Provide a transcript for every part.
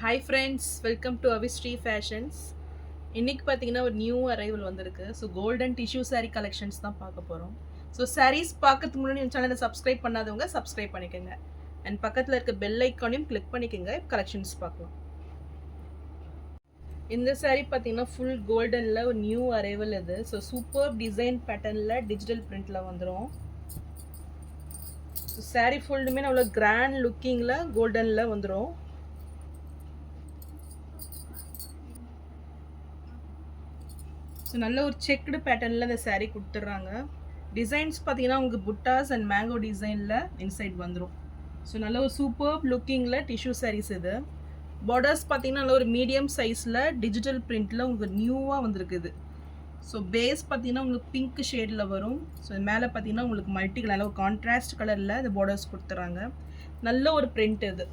Hi friends, welcome to Avishree fashions. இன்றைக்கி பார்த்தீங்கன்னா ஒரு நியூ அரைவல் வந்திருக்கு. So golden tissue sari collections தான் பார்க்க போகிறோம். ஸோ சாரீஸ் பார்க்கறதுக்கு முன்னாடி என் சேனலை சப்ஸ்கிரைப் பண்ணாதவங்க சப்ஸ்கிரைப் பண்ணிக்கோங்க. அண்ட் பக்கத்தில் இருக்க பெல் ஐக்கானையும் கிளிக் பண்ணிக்கோங்க. கலெக்ஷன்ஸ் பார்க்கலாம். இந்த சாரீ பார்த்தீங்கன்னா ஃபுல் கோல்டனில் ஒரு நியூ அரைவல் இது. ஸோ சூப்பர் டிசைன் பேட்டர்னில் டிஜிட்டல் பிரிண்டில் வந்துடும். ஸோ சாரீ ஃபுல்லுமே அவ்வளோ கிராண்ட் லுக்கிங்கில் கோல்டனில் வந்துடும். ஸோ நல்ல ஒரு செக்குடு பேட்டர்னில் இந்த சாரீ கொடுத்துட்றாங்க. டிசைன்ஸ் பார்த்தீங்கன்னா உங்களுக்கு புட்டாஸ் அண்ட் மேங்கோ டிசைனில் இன்சைட் வந்துடும். ஸோ நல்ல ஒரு சூப்பர் லுக்கிங்கில் டிஷ்யூ சாரீஸ் இது. பார்டர்ஸ் பார்த்தீங்கன்னா நல்ல ஒரு மீடியம் சைஸில் டிஜிட்டல் பிரிண்டில் உங்களுக்கு நியூவாக வந்துருக்குது. ஸோ பேஸ் பார்த்தீங்கன்னா உங்களுக்கு பிங்க் ஷேடில் வரும். ஸோ மேலே பார்த்தீங்கன்னா உங்களுக்கு மல்டி கலர், நல்ல ஒரு கான்ட்ராஸ்ட் கலரில் இந்த பார்டர்ஸ் கொடுத்துட்றாங்க. நல்ல ஒரு பிரிண்ட் இது.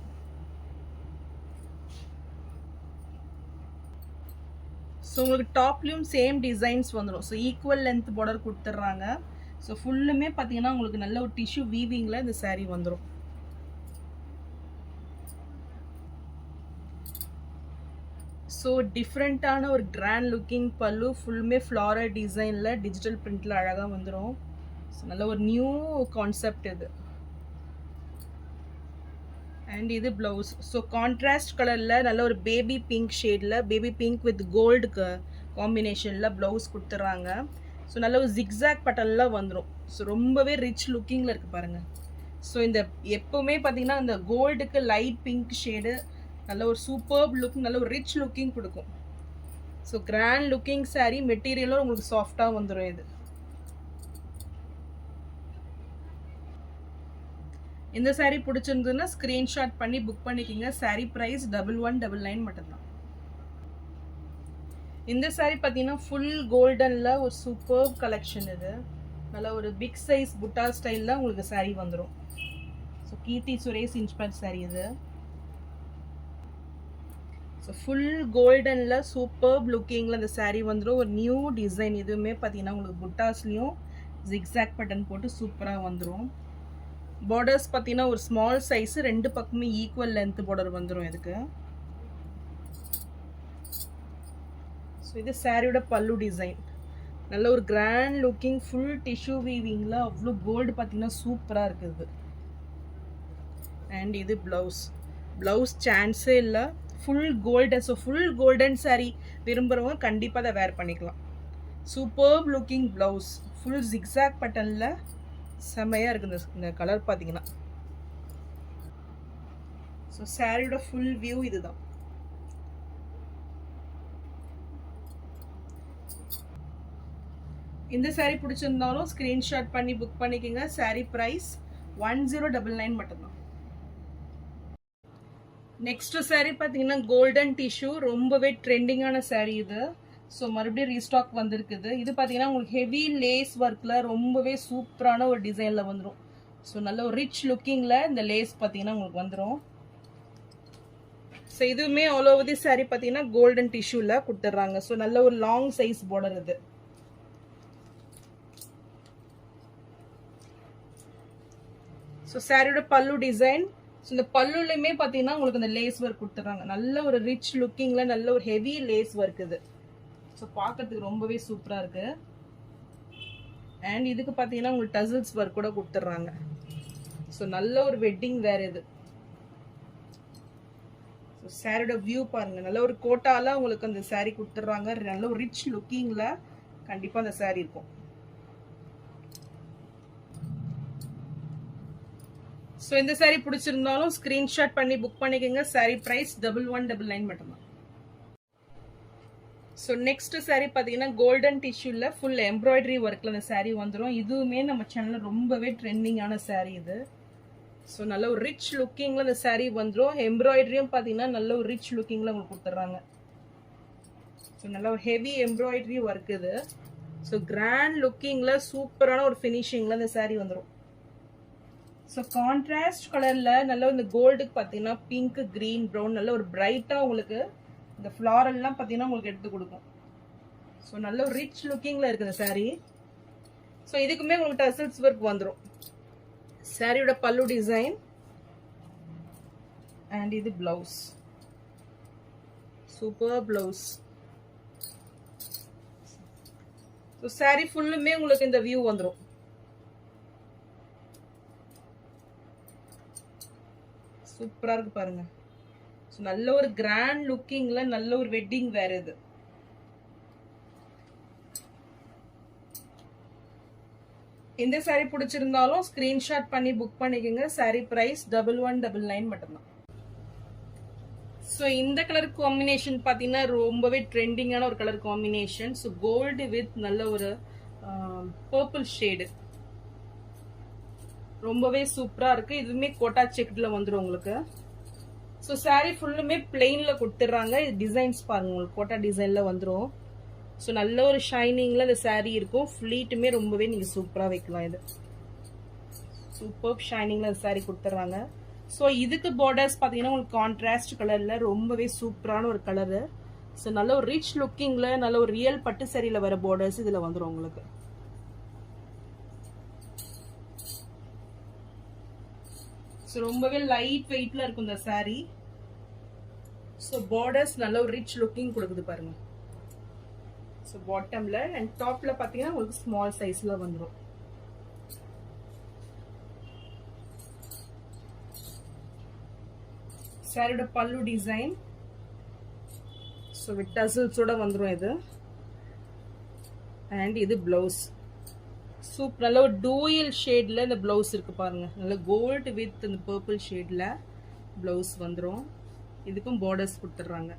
ஸோ உங்களுக்கு டாப்லேயும் சேம் டிசைன்ஸ் வந்துடும். ஸோ ஈக்குவல் லென்த் பார்டர் கொடுத்துட்றாங்க. ஸோ ஃபுல்லுமே பார்த்தீங்கன்னா உங்களுக்கு நல்ல ஒரு டிஷ்யூ வீவிங்கில் இந்த சாரீ வந்துடும். ஸோ டிஃப்ரெண்ட்டான ஒரு கிராண்ட் லுக்கிங் பல்லு, ஃபுல்லுமே ஃப்ளாரல் டிசைனில் டிஜிட்டல் பிரிண்டில் அழகாக வந்துடும். ஸோ நல்ல ஒரு நியூ கான்செப்ட் இது. அண்ட் இது ப்ளவுஸ். ஸோ கான்ட்ராஸ்ட் கலரில் நல்ல ஒரு பேபி பிங்க் ஷேடில், பேபி பிங்க் வித் கோல்டு காம்பினேஷனில் ப்ளவுஸ் கொடுத்துட்றாங்க. ஸோ நல்ல ஒரு ஜிக்ஸாக் பட்டனில் வந்துடும். ஸோ ரொம்பவே ரிச் லுக்கிங்கில் இருக்குது பாருங்கள். ஸோ இந்த எப்போவுமே பார்த்தீங்கன்னா இந்த கோல்டுக்கு லைட் பிங்க் ஷேடு நல்ல ஒரு சூப்பர்ப் லுக், நல்ல ஒரு ரிச் லுக்கிங் கொடுக்கும். ஸோ கிராண்ட் லுக்கிங் சாரீ, மெட்டீரியலும் உங்களுக்கு சாஃப்டாக வந்துடும். இது இந்த சாரீ பிடிச்சிருந்ததுன்னா ஸ்க்ரீன்ஷாட் பண்ணி புக் பண்ணிக்கிங்க. சாரீ ப்ரைஸ் 1199 மட்டும்தான். இந்த சாரீ பார்த்தீங்கன்னா ஃபுல் கோல்டனில் ஒரு சூப்பர் கலெக்ஷன் இது. நல்ல ஒரு பிக் சைஸ் புட்டா ஸ்டைலில் உங்களுக்கு சாரீ வந்துடும். ஸோ கீர்த்தி சுரேஷ் இன்ஸ்பயர் சாரீ இது. ஸோ ஃபுல் கோல்டனில் சூப்பர் லுக்கிங்கில் இந்த சாரீ வந்துடும். ஒரு நியூ டிசைன். இதுவுமே பார்த்தீங்கன்னா உங்களுக்கு புட்டாஸ்லேயும் ஜிக்ஸாக் பட்டன் போட்டு சூப்பராக வந்துடும். பார்டர்ஸ் பார்த்தீங்கன்னா ஒரு ஸ்மால் சைஸு, ரெண்டு பக்கமே ஈக்குவல் லென்த் பார்டர் வந்துடும் இதுக்கு. ஸோ இது சாரியோட பல்லு டிசைன். நல்ல ஒரு கிராண்ட் லுக்கிங் ஃபுல் டிஷ்யூ வீவிங்கில் அவ்வளோ கோல்டு பார்த்தீங்கன்னா சூப்பராக இருக்குது. அண்ட் இது ப்ளவுஸ். ப்ளவுஸ் சான்ஸே இல்லை, full golden. So full golden sari விரும்புகிறவங்க கண்டிப்பாக அதை வேர் பண்ணிக்கலாம். Super looking blouse, full zigzag பட்டனில் செம்மையாக இருக்குது இந்த கலர் பார்த்தீங்கன்னா. ஸோ சாரியோட ஃபுல் வியூ இதுதான். இந்த சாரீ பிடிச்சிருந்தாலும் ஸ்க்ரீன்ஷாட் பண்ணி புக் பண்ணிக்கோங்க. சாரீ ப்ரைஸ் 1099 மட்டும்தான். நெக்ஸ்ட் சாரீ பார்த்தீங்கன்னா கோல்டன் டிஷ்யூ, ரொம்பவே ட்ரெண்டிங்கான சாரீ இது. ஸோ மறுபடியும் ரீஸ்டாக் வந்திருக்குது. இது பார்த்தீங்கன்னா உங்களுக்கு ஹெவி லேஸ் ஒர்க்கில் ரொம்பவே சூப்பரான ஒரு டிசைனில் வந்துடும். ஸோ நல்ல ஒரு ரிச் லுக்கிங்கில் இந்த லேஸ் பார்த்தீங்கன்னா உங்களுக்கு வந்துடும். ஸோ இதுவுமே ஆல் ஓவர் தி சாரீ பார்த்தீங்கன்னா கோல்டன் டிஷ்யூவில் கொடுத்துட்றாங்க. ஸோ நல்ல ஒரு லாங் சைஸ் பார்டர் இது. ஸோ சாரியோட பல்லு டிசைன். ஸோ இந்த பல்லுலையுமே பார்த்தீங்கன்னா உங்களுக்கு இந்த லேஸ் ஒர்க் கொடுத்துட்றாங்க. நல்ல ஒரு ரிச் லுக்கிங்கில் நல்ல ஒரு ஹெவி லேஸ் ஒர்க் இது. ஸோ பார்க்கறதுக்கு ரொம்பவே சூப்பராக இருக்குது. அண்ட் இதுக்கு பார்த்தீங்கன்னா உங்களுக்கு டசல்ஸ் ஒர்க் கூட கொடுத்துட்றாங்க. ஸோ நல்ல ஒரு வெட்டிங் வேர் இது. ஸோ சாரியோட வியூ பாருங்கள். நல்ல ஒரு கோட்டால உங்களுக்கு அந்த சாரீ கொடுத்துட்றாங்க. நல்ல ஒரு ரிச் லுக்கிங்கில் கண்டிப்பாக அந்த சாரீ இருக்கும். ஸோ இந்த சாரீ பிடிச்சிருந்தாலும் ஸ்க்ரீன்ஷாட் பண்ணி புக் பண்ணிக்கோங்க. சாரீ ப்ரைஸ் 1199 மட்டும்தான். ஸோ நெக்ஸ்ட் சாரீ பார்த்தீங்கன்னா கோல்டன் டிஷ்யூவில் ஃபுல் எம்ப்ராய்டரி ஒர்க்கில் அந்த சாரீ வந்துடும். இதுவுமே நம்ம சேனலில் ரொம்பவே ட்ரெண்டிங்கான சாரீ இது. ஸோ நல்ல ஒரு ரிச் லுக்கிங்கில் அந்த சாரீ வந்துடும். எம்ப்ராய்டரியும் பார்த்தீங்கன்னா நல்ல ஒரு ரிச் லுக்கிங்கில் உங்களுக்கு கொடுத்துட்றாங்க. ஸோ நல்ல ஒரு ஹெவி எம்ப்ராய்டரி ஒர்க் இது. ஸோ கிராண்ட் லுக்கிங்கில் சூப்பரான ஒரு ஃபினிஷிங்கில் அந்த சாரீ வந்துடும். ஸோ கான்ட்ராஸ்ட் கலரில் நல்ல இந்த கோல்டுக்கு பார்த்தீங்கன்னா பிங்க், க்ரீன், ப்ரௌன் நல்ல ஒரு பிரைட்டாக உங்களுக்கு இந்த ஃப்ளாரல்லாம் பார்த்தீங்கன்னா உங்களுக்கு எடுத்து கொடுக்கும். ஸோ நல்ல ஒரு ரிச் லுக்கிங்கில் இருக்குது இந்த சாரீ. ஸோ இதுக்குமே உங்களுக்கு டசல்ஸ் ஒர்க் வந்துடும். சாரியோட பல்லு டிசைன் அண்ட் இது blouse. Super blouse. So saree ஃபுல்லுமே உங்களுக்கு இந்த வியூ வந்துடும். சூப்பரா இருக்கு பாருங்க. ஸோ நல்ல ஒரு கிராண்ட் லுக்கிங்ல நல்ல ஒரு வெட்டிங் வேற இது. இந்த saree பிடிச்சிருந்தாலும் ஸ்கிரீன்ஷாட் பண்ணி புக் பண்ணிக்கோங்க. saree பிரைஸ் 1199 மட்டும்தான். ஸோ இந்த கலர் காம்பினேஷன் பார்த்தீங்கன்னா ரொம்பவே ட்ரெண்டிங்கான ஒரு colour combination. So gold with நல்ல ஒரு பர்பிள் ஷேடு, ரொம்பவே சூப்பரா இருக்கு. இதுவுமே கோட்டா செக்ல வந்துடும் உங்களுக்கு. ஸோ saree ஃபுல்லுமே பிளெயின்ல கொடுத்துட்றாங்க. இது டிசைன்ஸ் பாருங்க, உங்களுக்கு கோட்டா டிசைன்ல வந்துடும். ஸோ நல்ல ஒரு ஷைனிங்ல இந்த saree இருக்கும். ஃபிளீட்டுமே ரொம்பவே நீங்க சூப்பரா வைக்கலாம். இது சூப்பர் ஷைனிங்ல இந்த saree கொடுத்துட்றாங்க. ஸோ இதுக்கு பார்டர்ஸ் பார்த்தீங்கன்னா உங்களுக்கு கான்ட்ராஸ்ட் கலர்ல ரொம்பவே சூப்பரான ஒரு கலரு. ஸோ நல்ல ஒரு ரிச் லுக்கிங்ல நல்ல ஒரு ரியல் பட்டு சாரியில வர பார்டர்ஸ் இதுல வந்துடும் உங்களுக்கு. ஸோ ரொம்பவே லைட் வெயிட்ல இருக்கும் இந்த saree. ஸோ பார்டர்ஸ் நல்ல ஒரு ரிச் லுக்கிங் கொடுக்குது பாருங்க. ஸோ பாட்டம்ல அண்ட் டாப்ல பார்த்தீங்கன்னா உங்களுக்கு ஸ்மால் சைஸ்ல வந்துடும். சாரியோட பல்லு டிசைன் ஸோ வித் டசல்ஸோட வந்துடும் இது. அண்ட் இது பிளவுஸ். சூப்பர் நல்ல ஒரு டூயல் ஷேட்ல இந்த பிளவுஸ் இருக்கு பாருங்க. நல்ல கோல்டு வித் இந்த பர்பிள் ஷேட்ல பிளவுஸ் வந்துடும். இதுக்கும் பார்டர்ஸ் கொடுத்துட்றாங்க.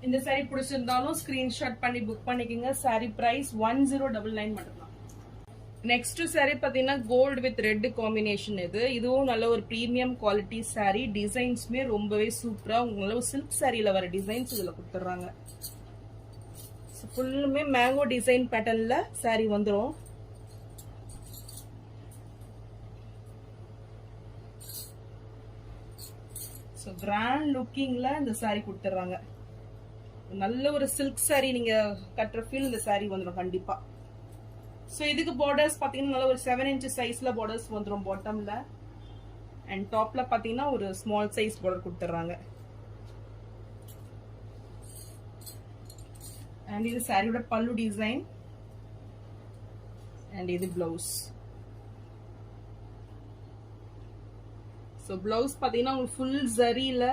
இந்த saree பிடிச்சிருந்தாலும் ஸ்கிரீன்ஷாட் பண்ணி புக் பண்ணிக்கோங்க. saree பிரைஸ் 1099 மட்டும்தான். நெக்ஸ்ட் saree பார்த்தீங்கன்னா கோல்டு வித் ரெட் காம்பினேஷன். இதுவும் நல்ல ஒரு ப்ரீமியம் குவாலிட்டி saree. டிசைன்ஸ்மே ரொம்பவே சூப்பரா உங்களுக்கு சில்க் சாரியில வர டிசைன்ஸ் இதுல கொடுத்துட்றாங்க. ஃபுல்லுமே மேங்கோ டிசைன் பேட்டர்ன்ல saree வந்துடும். ஸோ கிராண்ட் லுக்கிங்ல இந்த saree கொடுத்துட்றாங்க. நல்ல ஒரு சில்க் saree நீங்க கட்டுற ஃபீல் இந்த saree வந்துடும் கண்டிப்பா. ஸோ இதுக்கு பார்டர்ஸ் பார்த்தீங்கன்னா நல்ல ஒரு 7 inch சைஸ்ல பார்டர்ஸ் வந்துடும் பாட்டம்ல. அண்ட் டாப்ல பார்த்தீங்கன்னா ஒரு ஸ்மால் சைஸ் பார்டர் கொடுத்துட்றாங்க. அண்ட் இது சாரியோட பல்லு டிசைன். அண்ட் இது பிளவுஸ். ஸோ பிளவுஸ் பார்த்தீங்கன்னா உங்களுக்கு ஃபுல் ஜரியில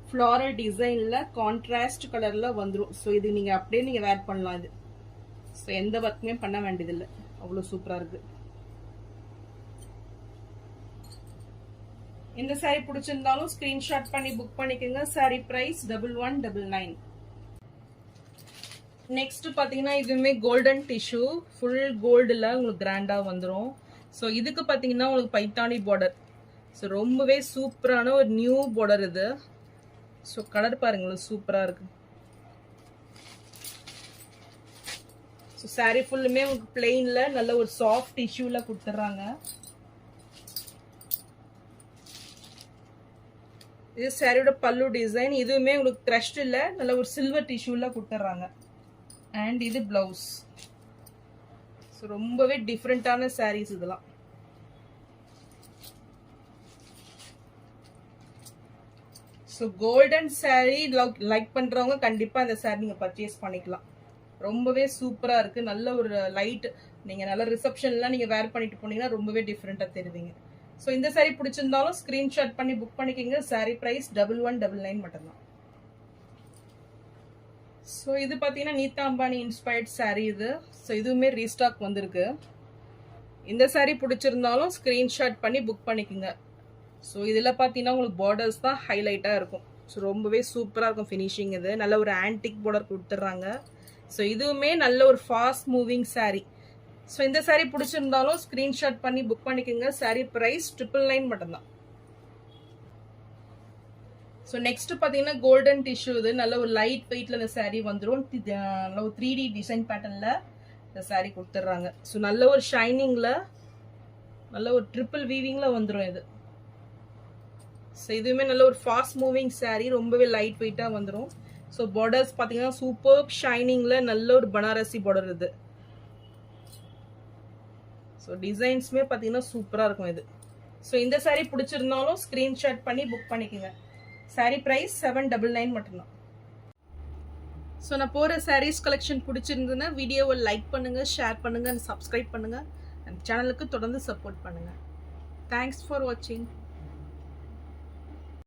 ஃப்ளாரல் டிசைன்ல கான்ட்ராஸ்ட் கலர்ல வந்துடும். ஸோ இது நீங்க அப்படியே நீங்க வேர் பண்ணலாம். இது ஸோ எந்த ஒர்க்குமே பண்ண வேண்டியதில்லை, அவ்வளோ சூப்பரா இருக்கு. இந்த saree பிடிச்சிருந்தாலும் ஸ்கிரீன்ஷாட் பண்ணி புக் பண்ணிக்கோங்க. saree price 1199. நெக்ஸ்ட் பாத்தீங்கன்னா இதுவுமே கோல்டன் டிஷ்யூ ஃபுல் கோல்டுல உங்களுக்கு கிராண்டா வந்துடும். ஸோ இதுக்கு பாத்தீங்கன்னா உங்களுக்கு பைத்தானி பார்டர். ஸோ ரொம்பவே சூப்பரான ஒரு நியூ பார்டர் இது. ஸோ கலர் பாருங்களேன் சூப்பரா இருக்கு. ஸோ saree ஃபுல்லுமே உங்களுக்கு பிளெயின்ல நல்ல ஒரு சாஃப்ட் டிஷ்யூல கொடுத்துட்றாங்க. இது சாரியோட பல்லு டிசைன். இதுவுமே உங்களுக்கு க்ரஷ்ட் இல்ல, நல்ல ஒரு சில்வர் டிஷ்யூல கொடுத்துட்றாங்க. அண்ட் இது பிளவுஸ். ஸோ ரொம்பவே டிஃப்ரெண்டான சாரீஸ் இதெல்லாம். ஸோ கோல்டன் saree லைக் பண்றவங்க கண்டிப்பா இந்த saree நீங்க பர்ச்சேஸ் பண்ணிக்கலாம். ரொம்பவே சூப்பரா இருக்கு. நல்ல ஒரு லைட் நீங்க நல்ல ரிசப்ஷன்லாம் நீங்க வேர் பண்ணிட்டு போனீங்கன்னா ரொம்பவே டிஃப்ரெண்டா தெரிவிங்க. ஸோ இந்த saree பிடிச்சிருந்தாலும் ஸ்கிரீன்ஷாட் பண்ணி புக் பண்ணிக்கோங்க. saree பிரைஸ் 1199 மட்டும்தான். ஸோ இது பார்த்தீங்கன்னா நீதா அம்பானி இன்ஸ்பயர்ட் saree இது. ஸோ இதுவுமே ரீஸ்டாக் வந்திருக்கு. இந்த saree பிடிச்சிருந்தாலும் ஸ்கிரீன்ஷாட் பண்ணி புக் பண்ணிக்கோங்க. ஸோ இதில் பார்த்தீங்கன்னா உங்களுக்கு பார்டர்ஸ் தான் ஹைலைட்டாக இருக்கும். ஸோ ரொம்பவே சூப்பராக இருக்கும் ஃபினிஷிங். இது நல்ல ஒரு ஆன்டிக் பார்டர் கொடுத்துட்றாங்க. ஸோ இதுவுமே நல்ல ஒரு ஃபாஸ்ட் மூவிங் saree. ஸோ இந்த saree பிடிச்சிருந்தாலும் ஸ்கிரீன்ஷாட் பண்ணி புக் பண்ணிக்கோங்க. saree பிரைஸ் 999 மட்டும்தான். ஸோ நெக்ஸ்ட் பார்த்தீங்கன்னா கோல்டன் டிஷ்யூ. இது நல்ல ஒரு லைட் வெயிட்ல இந்த saree வந்துடும். நல்ல ஒரு 3D டிசைன் பேட்டர்ன்ல இந்த saree கொடுத்துட்றாங்க. ஸோ நல்ல ஒரு ஷைனிங்ல நல்ல ஒரு ட்ரிபிள் வீவிங்ல வந்துடும் இது. ஸோ இதுவுமே நல்ல ஒரு ஃபாஸ்ட் மூவிங் saree. ரொம்பவே லைட் வெயிட்டா வந்துடும். ஸோ பார்டர்ஸ் பார்த்தீங்கன்னா சூப்பர் ஷைனிங்ல நல்ல ஒரு பனாரசி பார்டர் இது. ஸோ டிசைன்ஸ்மே பார்த்தீங்கன்னா சூப்பரா இருக்கும் இது. ஸோ இந்த saree பிடிச்சிருந்தாலும் ஸ்கிரீன்ஷாட் பண்ணி புக் பண்ணிக்கோங்க. saree price 799 மட்டும்தான். ஸோ நான் போகிற சாரீஸ் கலெக்ஷன் பிடிச்சிருந்ததுன்னா வீடியோவை லைக் பண்ணுங்கள், ஷேர் பண்ணுங்கள், சப்ஸ்கிரைப் பண்ணுங்கள், அண்ட் சேனலுக்கு தொடர்ந்து சப்போர்ட் பண்ணுங்கள். தேங்க்ஸ் ஃபார் வாட்சிங்.